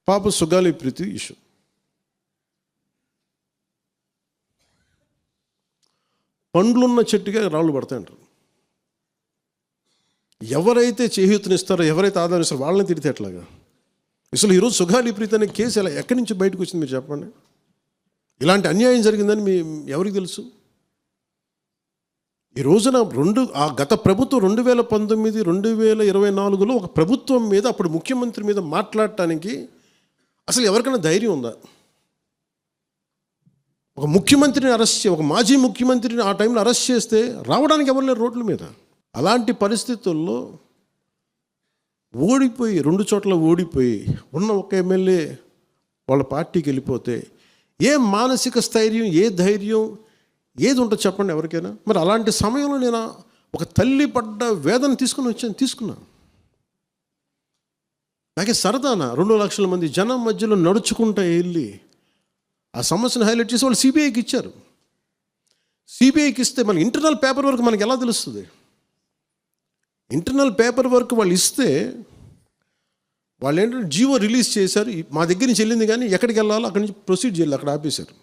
పాప సుగాలి ప్రీతి ఇష్యూ. పండ్లున్న చెట్టుగా రాళ్ళు పడతాయంటారు. ఎవరైతే చేయూతనిస్తారో, ఎవరైతే ఆధారం ఇస్తారో వాళ్ళని తిడితే ఎట్లాగా? అసలు ఈరోజు సుగాలి ప్రీతి అనే కేసు ఎలా ఎక్కడి నుంచి బయటకు వచ్చింది మీరు చెప్పండి. ఇలాంటి అన్యాయం జరిగిందని ఎవరికి తెలుసు? ఈ రోజున గత ప్రభుత్వం 2019, 2024లో ఒక ప్రభుత్వం మీద, అప్పుడు ముఖ్యమంత్రి మీద మాట్లాడటానికి అసలు ఎవరికైనా ధైర్యం ఉందా? ఒక ముఖ్యమంత్రిని ఒక మాజీ ముఖ్యమంత్రిని ఆ టైంలో అరెస్ట్ చేస్తే రావడానికి ఎవరు లేరు రోడ్ల మీద. అలాంటి పరిస్థితుల్లో ఓడిపోయి 2 చోట్ల ఓడిపోయి ఉన్న ఒక ఎమ్మెల్యే వాళ్ళ పార్టీకి వెళ్ళిపోతే ఏ మానసిక స్థైర్యం, ఏ ధైర్యం, ఏది ఉంటుంది చెప్పండి ఎవరికైనా? మరి అలాంటి సమయంలో నేను ఒక తల్లి పడ్డ వేదన తీసుకున్నా. నాకే సరదానా 2 లక్షల మంది జనం మధ్యలో నడుచుకుంటూ వెళ్ళి ఆ సమస్యను హైలైట్ చేసి వాళ్ళు సిబిఐకి ఇచ్చారు. సిబిఐకి ఇస్తే మన ఇంటర్నల్ పేపర్ వర్క్ మనకి ఎలా తెలుస్తుంది? ఇంటర్నల్ పేపర్ వర్క్ వాళ్ళు ఇస్తే వాళ్ళు ఏంటంటే జీవో రిలీజ్ చేశారు. మా దగ్గర నుంచి వెళ్ళింది కానీ ఎక్కడికి వెళ్ళాలో అక్కడి నుంచి ప్రొసీడ్ చేయాలి, అక్కడ ఆపేశారు.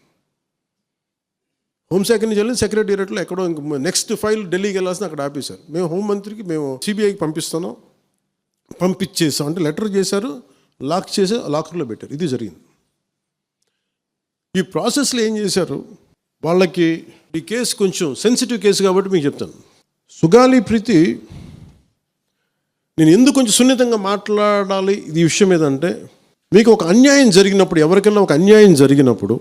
హోంశాఖ నుంచి వెళ్ళింది సెక్రటేరియట్లో ఎక్కడో నెక్స్ట్ ఫైల్ ఢిల్లీకి వెళ్ళాల్సింది అక్కడ ఆపేశారు. మేము హోంమంత్రికి సిబిఐకి పంపించేసాం అంటే లెటర్ చేశారు, లాక్ చేసి లాకర్లో పెట్టారు. ఇది జరిగింది. ఈ ప్రాసెస్లో ఏం చేశారు, వాళ్ళకి ఈ కేసు కొంచెం సెన్సిటివ్ కేసు కాబట్టి మీకు చెప్తాను. సుగాలి ప్రీతి నేను ఎందుకు కొంచెం సున్నితంగా మాట్లాడాలి ఈ విషయం ఏదంటే, మీకు ఒక అన్యాయం జరిగినప్పుడు, ఎవరికైనా ఒక అన్యాయం జరిగినప్పుడు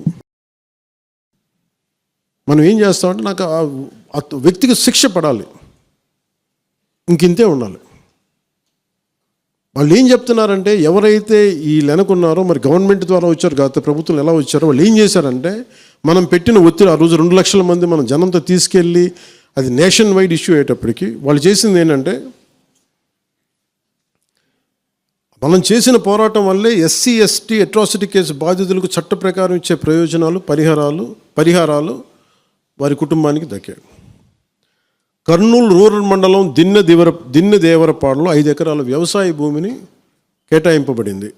మనం ఏం చేస్తామంటే, నాకు ఆ వ్యక్తికి శిక్ష పడాలి, ఇంకింతే ఉండాలి. వాళ్ళు ఏం చెప్తున్నారంటే, ఎవరైతే ఈ వెనకున్నారో, మరి గవర్నమెంట్ ద్వారా వచ్చారు, గత ప్రభుత్వం ఎలా వచ్చారో, వాళ్ళు ఏం చేశారంటే, మనం పెట్టిన ఒత్తిడి ఆ రోజు 2 లక్షల మంది మనం జనంతో తీసుకెళ్ళి అది నేషన్ వైడ్ ఇష్యూ అయ్యేటప్పటికి వాళ్ళు చేసింది ఏంటంటే, మనం చేసిన పోరాటం వల్లే ఎస్సీ ఎస్టీ అట్రాసిటీ కేసు బాధితులకు చట్ట ప్రకారం ఇచ్చే ప్రయోజనాలు, పరిహారాలు వారి కుటుంబానికి దక్కాయి. కర్నూలు రూరల్ మండలం దిన్నెదేవరపాడులో 5 ఎకరాల వ్యవసాయ భూమిని కేటాయింపబడింది.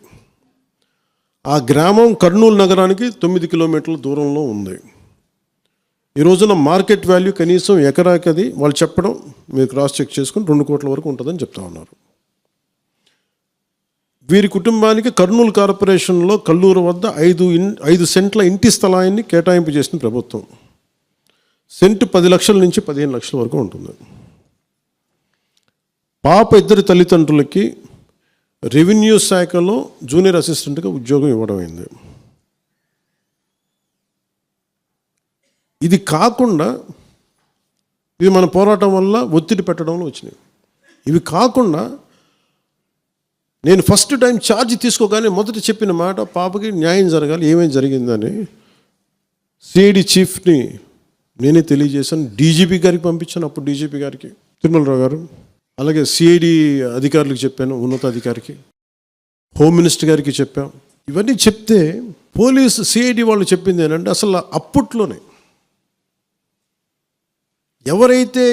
ఆ గ్రామం కర్నూలు నగరానికి 9 కిలోమీటర్ల దూరంలో ఉంది. ఈ రోజున మార్కెట్ వాల్యూ కనీసం ఎకరాకి వాళ్ళు చెప్పడం మీరు క్రాస్ చెక్ చేసుకుని 2 కోట్ల వరకు ఉంటుందని చెప్తా ఉన్నారు. వీరి కుటుంబానికి కర్నూలు కార్పొరేషన్లో కల్లూరు వద్ద 5 సెంట్ల ఇంటి స్థలాన్ని కేటాయింపు చేసిన ప్రభుత్వం. సెంటు 10 లక్షల నుంచి 15 లక్షల వరకు ఉంటుంది. పాప 2 తల్లిదండ్రులకి రెవెన్యూ శాఖలో జూనియర్ అసిస్టెంట్గా ఉద్యోగం ఇవ్వడం అయింది. ఇది కాకుండా ఇవి మన పోరాటం వల్ల ఒత్తిడి పెట్టడంలో వచ్చినాయి. ఇవి కాకుండా నేను ఫస్ట్ టైం ఛార్జ్ తీసుకోగానే మొదట చెప్పిన మాట, పాపకి న్యాయం జరగాలి, ఏమేమి జరిగిందని సిఐడి చీఫ్ని నేనే తెలియజేశాను. డీజీపీ గారికి పంపించాను, అప్పుడు డీజీపీ గారికి తిరుమలరావు గారు, అలాగే సిఐడి అధికారులకు చెప్పాను, ఉన్నతాధికారికి, హోమ్ మినిస్టర్ గారికి చెప్పాం. ఇవన్నీ చెప్తే పోలీసు సిఐడి వాళ్ళు చెప్పింది ఏంటంటే, అసలు అప్పట్లోనే ఎవరైతే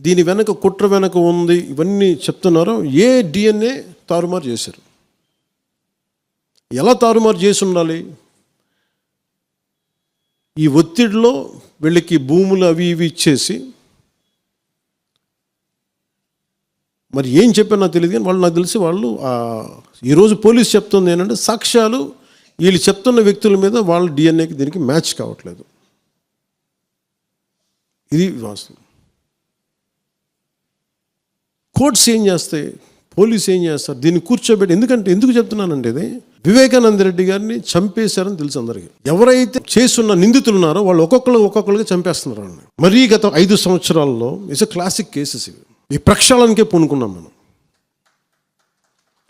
దీని వెనక కుట్ర వెనక ఉంది ఇవన్నీ చెప్తున్నారో ఏ డిఎన్ఏ తారుమారు చేశారు. ఎలా తారుమారు చేసి ఉండాలి? ఈ ఒత్తిడిలో వీళ్ళకి భూములు అవి ఇవి ఇచ్చేసి, మరి ఏం చెప్పారు నాకు తెలియదు కానీ వాళ్ళు, నాకు తెలిసి వాళ్ళు ఈరోజు పోలీసు చెప్తుంది ఏంటంటే, సాక్ష్యాలు వీళ్ళు చెప్తున్న వ్యక్తుల మీద వాళ్ళ డిఎన్ఏకి దీనికి మ్యాచ్ కావట్లేదు. ఇది వాస్తవం. కోర్ట్స్ ఏం చేస్తాయి, పోలీసు ఏం చేస్తారు, దీన్ని కూర్చోబెట్టి. ఎందుకు చెప్తున్నానంటే, ఇది వివేకానంద రెడ్డి గారిని చంపేశారని తెలుసు అందరికీ. ఎవరైతే చేస్తున్న నిందితులు ఉన్నారో వాళ్ళు ఒక్కొక్కరుగా చంపేస్తున్నారు వాళ్ళని. మరీ గత 5 సంవత్సరాల్లో ఇట్స్ ఎ క్లాసిక్ కేసెస్ ఇవి. ఈ ప్రక్షాళనకే పూనుకున్నాం మనం.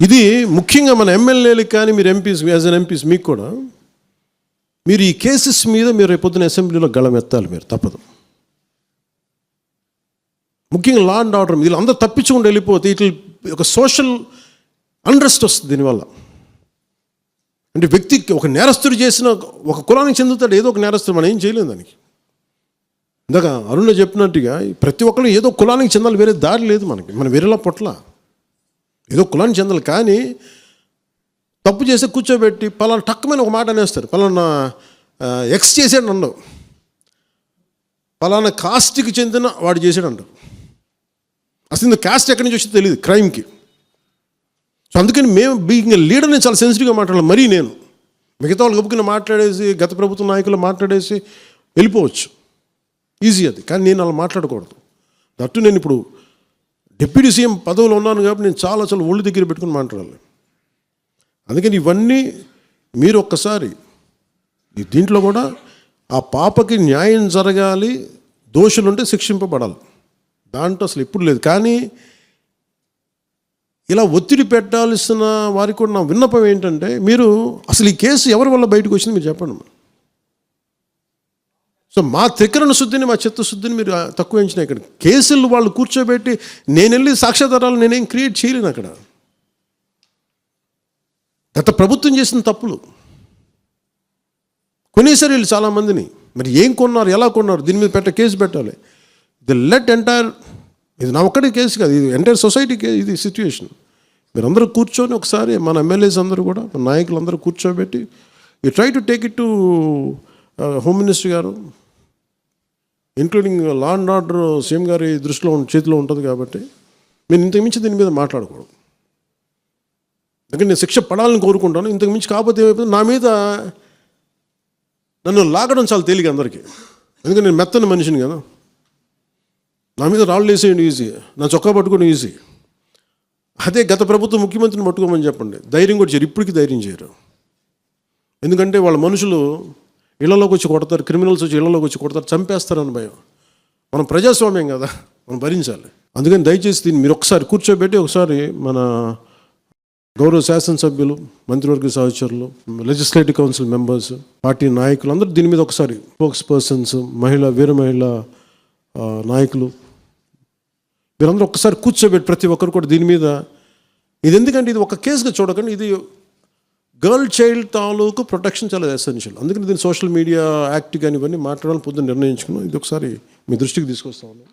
ఇది ముఖ్యంగా మన ఎమ్మెల్యేలకు కానీ, మీరు ఎంపీస్, యాజ్ అన్ ఎంపీస్ మీకు కూడా, మీరు ఈ కేసెస్ మీద మీరు రేపొద్దున అసెంబ్లీలో గళం ఎత్తాలి, మీరు తప్పదు. ముఖ్యంగా లా అండ్ ఆర్డర్, వీళ్ళు అందరూ తప్పించుకుంటూ వెళ్ళిపోతే ఇట్లా ఒక సోషల్ అన్రెస్ట్ వస్తుంది దీనివల్ల. అంటే వ్యక్తికి ఒక నేరస్తుడు చేసిన, ఒక కులానికి చెందుతాడు ఏదో ఒక నేరస్తుడు, మనం ఏం చేయలేము దానికి. ఇందాక అరుణ చెప్పినట్టుగా ప్రతి ఒక్కరు ఏదో కులానికి చెందాలి, వేరే దారి లేదు మనకి. మనం వేరేలా పొట్ల ఏదో కులానికి చెందాలి. కానీ తప్పు చేస్తే కూర్చోబెట్టి పలానా టక్కమైన ఒక మాట అనేస్తారు. పలానా ఎక్స్ చేసాడు అండవు, పలానా కాస్ట్కి చెందిన వాడు చేసాడు అంటారు. అసలు ఇంత కాస్ట్ ఎక్కడి నుంచి వచ్చి తెలియదు క్రైమ్కి. సో అందుకని మేము బీయింగ్ లీడర్ నేను చాలా సెన్సిటివ్గా మాట్లాడాలి. మరీ నేను మిగతా వాళ్ళు గబుక్కుని మాట్లాడేసి గత ప్రభుత్వ నాయకులు మాట్లాడేసి వెళ్ళిపోవచ్చు, ఈజీ అది. కానీ నేను అలా మాట్లాడకూడదు. దట్టు నేను ఇప్పుడు డిప్యూటీ సీఎం పదవిలో ఉన్నాను కాబట్టి నేను చాలా ఒళ్ళు దగ్గర పెట్టుకుని మాట్లాడాలి. అందుకని ఇవన్నీ మీరు ఒక్కసారి దీంట్లో కూడా ఆ పాపకి న్యాయం జరగాలి, దోషులుంటే శిక్షింపబడాలి, దాంట్లో అసలు ఎప్పుడు లేదు. కానీ ఇలా ఒత్తిడి పెట్టాల్సిన వారికి కూడా నా విన్నపం ఏంటంటే, మీరు అసలు ఈ కేసు ఎవరి వల్ల బయటకు వచ్చింది మీరు చెప్పండి. సో మా త్రికరణ శుద్ధిని, మా చిత్తశుద్ధిని మీరు తక్కువ ఎంచిన. ఇక్కడ కేసులు వాళ్ళు కూర్చోబెట్టి నేను వెళ్ళి సాక్ష్యాధారాలు నేనేం క్రియేట్ చేయలేను. అక్కడ గత ప్రభుత్వం చేసిన తప్పులు కొనేసారు వీళ్ళు చాలామందిని. మరి ఏం కొన్నారు, ఎలా కొన్నారు, దీని మీద కేసు పెట్టాలి. ది లెట్ ఎంటైర్, ఇది నా ఒక్కడి కేసు కాదు, ఇది ఎంటైర్ సొసైటీకి ఇది సిచ్యువేషన్. మీరందరూ కూర్చొని ఒకసారి మన ఎమ్మెల్యేస్ అందరూ కూడా, మన నాయకులందరూ కూర్చోబెట్టి you try to take it to home minister గారు, including law and order CM గారి దృష్టిలో చేతిలో ఉంటుంది. కాబట్టి మీరు ఇంతకుమించి దీని మీద మాట్లాడకూడదు. ఎందుకంటే నేను శిక్ష పడాలని కోరుకుంటాను. ఇంతకుమించి కాకపోతే ఏమైపోతుంది, నా మీద నన్ను లాగడం చాలా తేలిక అందరికీ. ఎందుకంటే నేను మెత్తని మనిషిని కదా, నా మీద రాళ్ళు వేసేయండి ఈజీ, నా చొక్కా పట్టుకోవడం ఈజీ. అదే గత ప్రభుత్వం ముఖ్యమంత్రిని పట్టుకోమని చెప్పండి, ధైర్యం కూడా చేయరు, ఇప్పటికీ ధైర్యం చేయరు. ఎందుకంటే వాళ్ళ మనుషులు ఇళ్లలోకి వచ్చి కొడతారు, క్రిమినల్స్ వచ్చి ఇళ్లలోకి వచ్చి కొడతారు, చంపేస్తారని భయం. మనం ప్రజాస్వామ్యం కదా, మనం భరించాలి. అందుకని దయచేసి దీన్ని మీరు ఒకసారి కూర్చోబెట్టి ఒకసారి మన గౌరవ శాసనసభ్యులు, మంత్రివర్గ సహచరులు, లెజిస్లేటివ్ కౌన్సిల్ మెంబర్స్, పార్టీ నాయకులు అందరూ దీని మీద ఒకసారి, స్పోక్స్ పర్సన్స్, వీర మహిళ నాయకులు, మీరందరూ ఒక్కసారి కూర్చోబెట్టి ప్రతి ఒక్కరు కూడా దీని మీద, ఇది ఎందుకంటే ఇది ఒక కేసుగా చూడకండి, ఇది గర్ల్ చైల్డ్ తాలూకు ప్రొటెక్షన్ చాలా ఎసెన్షియల్. అందుకని దీన్ని సోషల్ మీడియా యాక్ట్ కానీ ఇవన్నీ మాట్లాడాలని పొద్దున్న నిర్ణయించుకున్నాం. ఇది ఒకసారి మీ దృష్టికి తీసుకొస్తా ఉన్నాం.